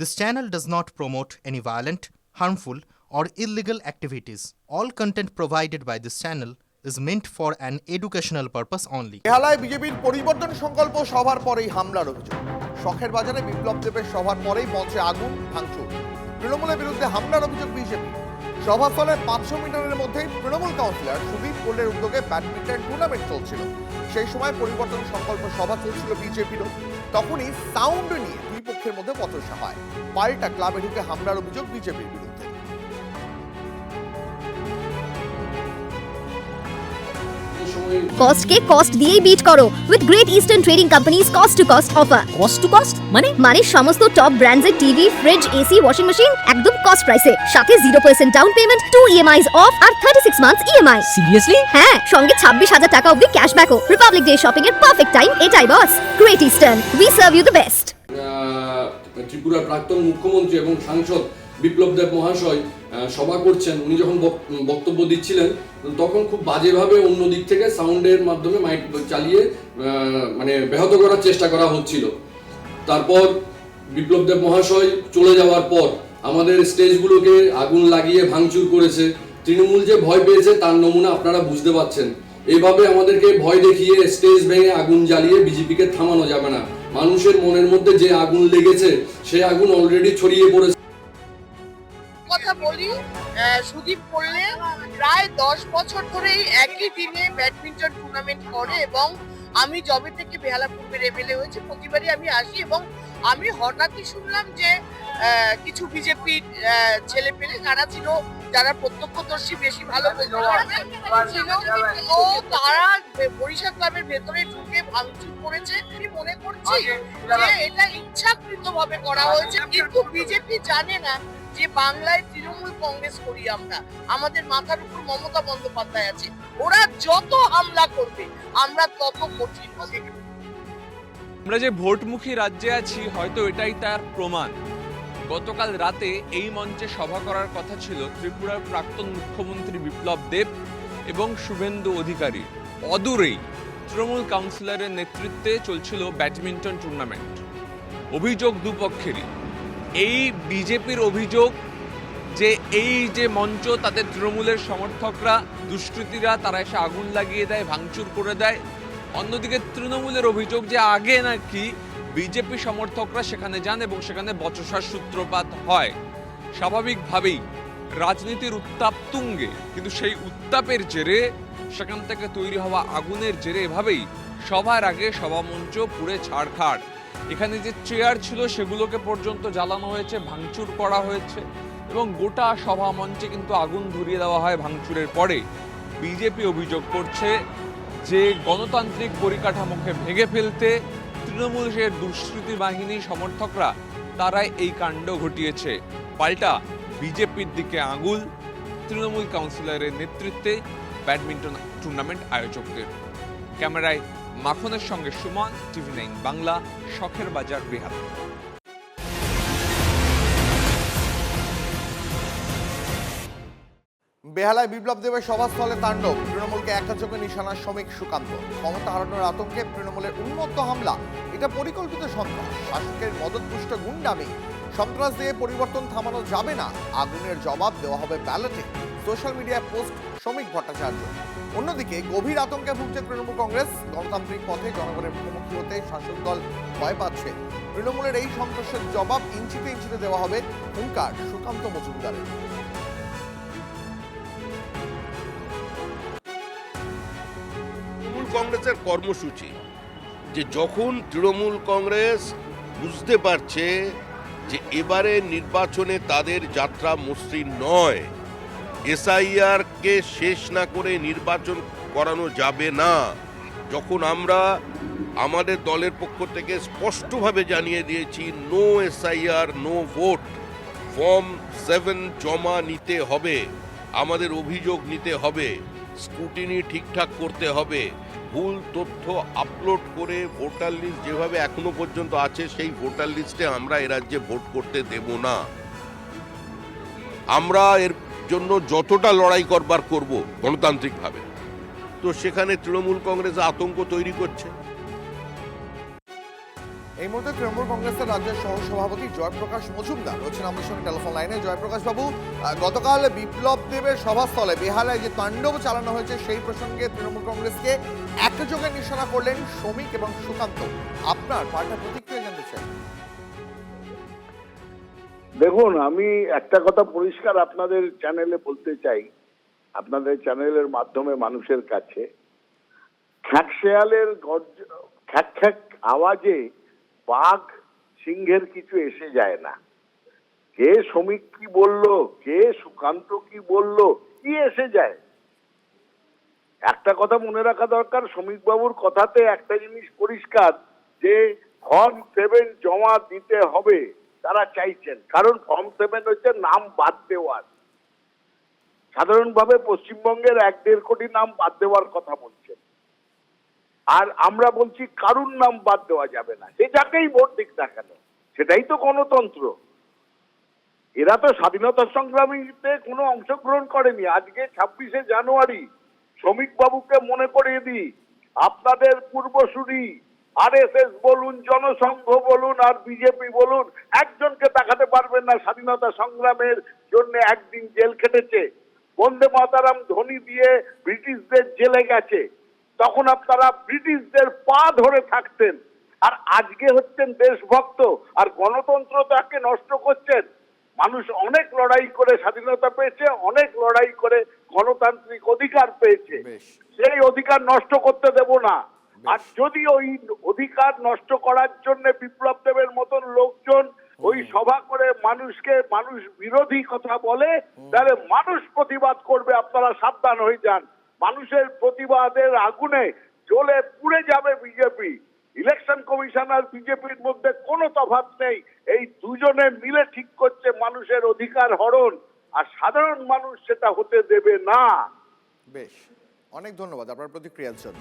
This channel does not promote any violent, harmful, or illegal activities. All content provided by this channel is meant for an educational purpose only. বেহালায় বিজেপির পরিবর্তন সংকল্প সভার পরেই হামলার অভিযোগ। শখের বাজারে বিপ্লব দেবের সভার পরেই মঞ্চে আগুন ভাঙচুর। তৃণমূলের বিরুদ্ধে হামলার অভিযোগ বিজেপি। সভাস্থলে 500 মিটারের মধ্যেই তৃণমূল কাউন্সিলর সুদীপ কোল্ডের উদ্যোগে ব্যাডমিন্টন টুর্নামেন্ট চলছিল। সেই সময় পরিবর্তন সংকল্প সভা চলছিল বিজেপিরও। তখনই সাউন্ড নিয়ে দুই পক্ষের মধ্যে বচসা হয়। পাল্টা ক্লাবে ঢুকে হামলার অভিযোগ বিজেপির বিরুদ্ধে। কস্ট কে কস্ট দিয়েই বিট করো with great eastern trading companies cost to cost offer. Cost to cost মানে সমস্ত টপ ব্র্যান্ডের TV, fridge, AC, washing machine একদম কস্ট প্রাইসে, সাথে 0% ডাউন পেমেন্ট, 2 EMIs অফ আর 36 মান্থস EMI। সিরিয়াসলি? হ্যাঁ, সঙ্গে 26,000 টাকা অবধি ক্যাশব্যাকও। রিপাবলিক ডে শপিং এর পারফেক্ট টাইম এটাই boss. Great eastern, we serve you the best. ত্রিপুরার প্রাক্তন মুখ্যমন্ত্রী এবং সাংসদ বিপ্লব দেব মহাশয় সভা করছেন। উনি যখন বক্তব্য দিচ্ছিলেন তখন খুব বাজেভাবে অন্য দিক থেকে সাউন্ডের মাধ্যমে মাইক চালিয়ে মানে ব্যাহত করার চেষ্টা করা হচ্ছিল। তারপর বিপ্লব দেব মহাশয় চলে যাওয়ার পর আমাদের স্টেজগুলোকে আগুন লাগিয়ে ভাঙচুর করেছে। তৃণমূল যে ভয় পেয়েছে তার নমুনা আপনারা বুঝতে পারছেন। এইভাবে আমাদেরকে ভয় দেখিয়ে স্টেজ ভেঙে আগুন জ্বালিয়ে বিজেপিকে থামানো যাবে না। মানুষের মনের মধ্যে যে আগুন লেগেছে সেই আগুন অলরেডি ছড়িয়ে পড়েছে। কথা বলি, সুদীপ করলে প্রায় 10 বছর ধরেই একই দিনে ব্যাডমিন্টন টুর্নামেন্ট করে এবং আমি যবে থেকে বেহালা পূর্বের এমএলএ হয়েছে প্রতিবারই আমি আসি এবং আমি হঠাৎই শুনলাম যে কিছু বিজেপির ছেলে পেলে যারা ছিল, যারা প্রত্যক্ষদর্শী বেশি ভালো ছিল, ও তারা বরিশাল ক্লাবের ভেতরে ঢুকে ভাঙচুর করেছে। আমি মনে করছি যে এটা ইচ্ছাকৃতভাবে করা হয়েছে, কিন্তু বিজেপি জানে না যে বাংলায় তৃণমূল কংগ্রেস করি আমরা, আমাদের মাথার উপর মমতা বন্দ্যোপাধ্যায় আছে। ওরা যত হামলা করবে আমরা তত কঠিন হবে। আমরা যে ভোটমুখী রাজ্যে আছি হয়তো এটাই তার প্রমাণ। গতকাল রাতে এই মঞ্চে সভা করার কথা ছিল ত্রিপুরার প্রাক্তন মুখ্যমন্ত্রী বিপ্লব দেব এবং শুভেন্দু অধিকারী। অদূরেই তৃণমূল কাউন্সিলরের নেতৃত্বে চলছিল ব্যাডমিন্টন টুর্নামেন্ট। অভিযোগ দুপক্ষেরই। এই বিজেপির অভিযোগ যে এই যে মঞ্চ তাদের তৃণমূলের সমর্থকরা, দুষ্কৃতীরা তারা এসে আগুন লাগিয়ে দেয়, ভাঙচুর করে দেয়। অন্যদিকে তৃণমূলের অভিযোগ যে আগে নাকি বিজেপি সমর্থকরা সেখানে যান এবং সেখানে বচসার সূত্রপাত হয়। স্বাভাবিকভাবেই রাজনীতির উত্তাপ তুঙ্গে, কিন্তু সেই উত্তাপের জেরে সেখান থেকে তৈরি হওয়া আগুনের জেরে এভাবেই সবার আগে সভামঞ্চ পুড়ে ছাড়খাড়। এখানে যে চেয়ার ছিল সেগুলোকে পর্যন্ত জ্বালানো হয়েছে, ভাঙচুর করা হয়েছে এবং গোটা সভা মঞ্চে কিন্তু আগুন ধরিয়ে দেওয়া হয় ভাঙচুরের পরে। বিজেপি অভিযোগ করছে যে গণতান্ত্রিক পরিকাঠামোকে ভেঙে ফেলতে তৃণমূলের দুষ্কৃতী বাহিনী সমর্থকরা তারাই এই কাণ্ড ঘটিয়েছে। পাল্টা বিজেপির দিকে আঙুল তৃণমূল কাউন্সিলরের নেতৃত্বে ব্যাডমিন্টন টুর্নামেন্ট আয়োজকদের। ক্যামেরায় মাখনের সঙ্গে সুমন, TV9 বাংলা, শখের বাজার, বেহালা। বেহালায় বিপ্লব দেবের সভাস্থলে তাণ্ডব। তৃণমূলকে একটা চোখে নিশানা শ্রমিক সুকান্ত। ক্ষমতা হারানোর আতঙ্কে তৃণমূলের উন্মত্ত হামলা, এটা পরিকল্পিত সন্ত্রাস, শাসকের মদতপুষ্ট গুন্ডামি। সন্ত্রাস দিয়ে পরিবর্তন থামানো যাবে না, আগুনের জবাব দেওয়া হবে ব্যালটে। সোশ্যাল মিডিয়ায় পোস্ট শ্রমিক ভট্টাচার্য। অন্যদিকে গভীর আতঙ্কে ভুগছে তৃণমূল কংগ্রেস। গণতান্ত্রিক পথে জনগণের মুখোমুখি হতে শাসক দল ভয় পাচ্ছে। তৃণমূলের এই সন্ত্রাসের জবাব ইঞ্চিতে ইঞ্চিতে দেওয়া হবে, হুঙ্কার সুকান্ত মজুমদারের। তৃণমূল কংগ্রেসের কর্মসূচি যে যখন তৃণমূল কংগ্রেস বুঝতে পারছে যে এবারে নির্বাচনে তাদের যাত্রা মসৃণ নয়, SIR কে শেষ না করে নির্বাচন করানো যাবে না, যখন আমরা আমাদের দলের পক্ষ থেকে স্পষ্টভাবে জানিয়ে দিয়েছি no SIR no vote, form 7 জমা নিতে হবে, আমাদের অভিযোগ নিতে হবে, স্ক্রুটিনি ঠিকঠাক করতে হবে, ভুল তথ্য আপলোড করে ভোটার লিস্ট যেভাবে এখনো পর্যন্ত আছে সেই ভোটার লিস্টে আমরা এ রাজ্যে ভোট করতে দেব না। আমরা এর জন্য যতটা লড়াই করবার করব গণতান্ত্রিকভাবে, তো সেখানে তৃণমূল কংগ্রেস আতঙ্ক তৈরি করছে। এই মুহূর্তে তৃণমূল কংগ্রেসের রাজ্যের সহ সভাপতি জয়প্রকাশ মজুমদার রয়েছেন আমাদের সঙ্গে টেলিফোন লাইনে। জয়প্রকাশ বাবু, গতকাল বিপ্লব দেবের সভাস্থলে বেহালায় যে তাণ্ডব চালানো হয়েছে সেই প্রসঙ্গে তৃণমূল কংগ্রেসকে একযোগে নিশানা করলেন শ্রমিক এবং সুকান্ত। আপনার পাল্টা প্রতিক্রিয়া জানতে চাই। দেখুন, আমি একটা কথা পরিষ্কার আপনাদের চ্যানেলে বলতে চাই, আপনাদের চ্যানেলের মাধ্যমে মানুষের কাছে, খ্যাঁকশেয়ালের খ্যাক খ্যাক আওয়াজে বাঘ সিংহের কিছু এসে যায় না। কে শ্রমিক কি বললো, কে সুকান্ত কি বললো, কি এসে যায়? একটা কথা মনে রাখা দরকার, শ্রমিক বাবুর কথাতে একটা জিনিস পরিষ্কার, যে ফর্ম 7 জমা দিতে হবে তারা চাইছেন। কারণ ফর্ম 7 হচ্ছে নাম বাদ দেওয়ার। সাধারণভাবে পশ্চিমবঙ্গের 1.5 কোটি নাম বাদ দেওয়ার কথা বলছেন, আর আমরা বলছি কারুর নাম বাদ দেওয়া যাবে না, সে যাকেই ভোট দিক না কেন। সেটাই তো গণতন্ত্র। এরা তো স্বাধীনতা সংগ্রামীতে কোনো অংশগ্রহণ করেনি। আজকে 26শে জানুয়ারি শ্রমিক বাবুকে মনে করিয়ে দিই, আপনাদের পূর্বসূরি আরএসএস বলুন, জনসংঘ বলুন আর বিজেপি বলুন, একজনকে দেখাতে পারবেন না স্বাধীনতা সংগ্রামের জন্য একদিন জেল খেটেছে। বন্দে মাতারাম ধ্বনি দিয়ে ব্রিটিশদের জেলে গেছে, তখন আপনারা ব্রিটিশদের পা ধরে থাকতেন। আর আজকে হচ্ছেন দেশভক্ত আর গণতন্ত্রটাকে নষ্ট করছেন। মানুষ অনেক লড়াই করে স্বাধীনতা পেয়েছে, অনেক লড়াই করে গণতান্ত্রিক অধিকার পেয়েছে। বেশ। সেই অধিকার নষ্ট করতে দেব না। আর যদি ওই অধিকার নষ্ট করার জন্য বিপ্লব দেবের মতন লোকজন ওই সভা করে মানুষকে মানুষ বিরোধী কথা বলে, তাহলে মানুষ প্রতিবাদ করবে। আপনারা সাবধান হয়ে যান। মানুষের প্রতিবাদের আগুনে জ্বলে পুড়ে যাবে বিজেপি। ইলেকশন কমিশন আর বিজেপির মধ্যে কোনো তফাৎ নেই। এই দুজনে মিলে ঠিক করছে মানুষের অধিকার হরণ, আর সাধারণ মানুষ সেটা হতে দেবে না। বেশ, অনেক ধন্যবাদ আপনার প্রতিক্রিয়ার জন্য।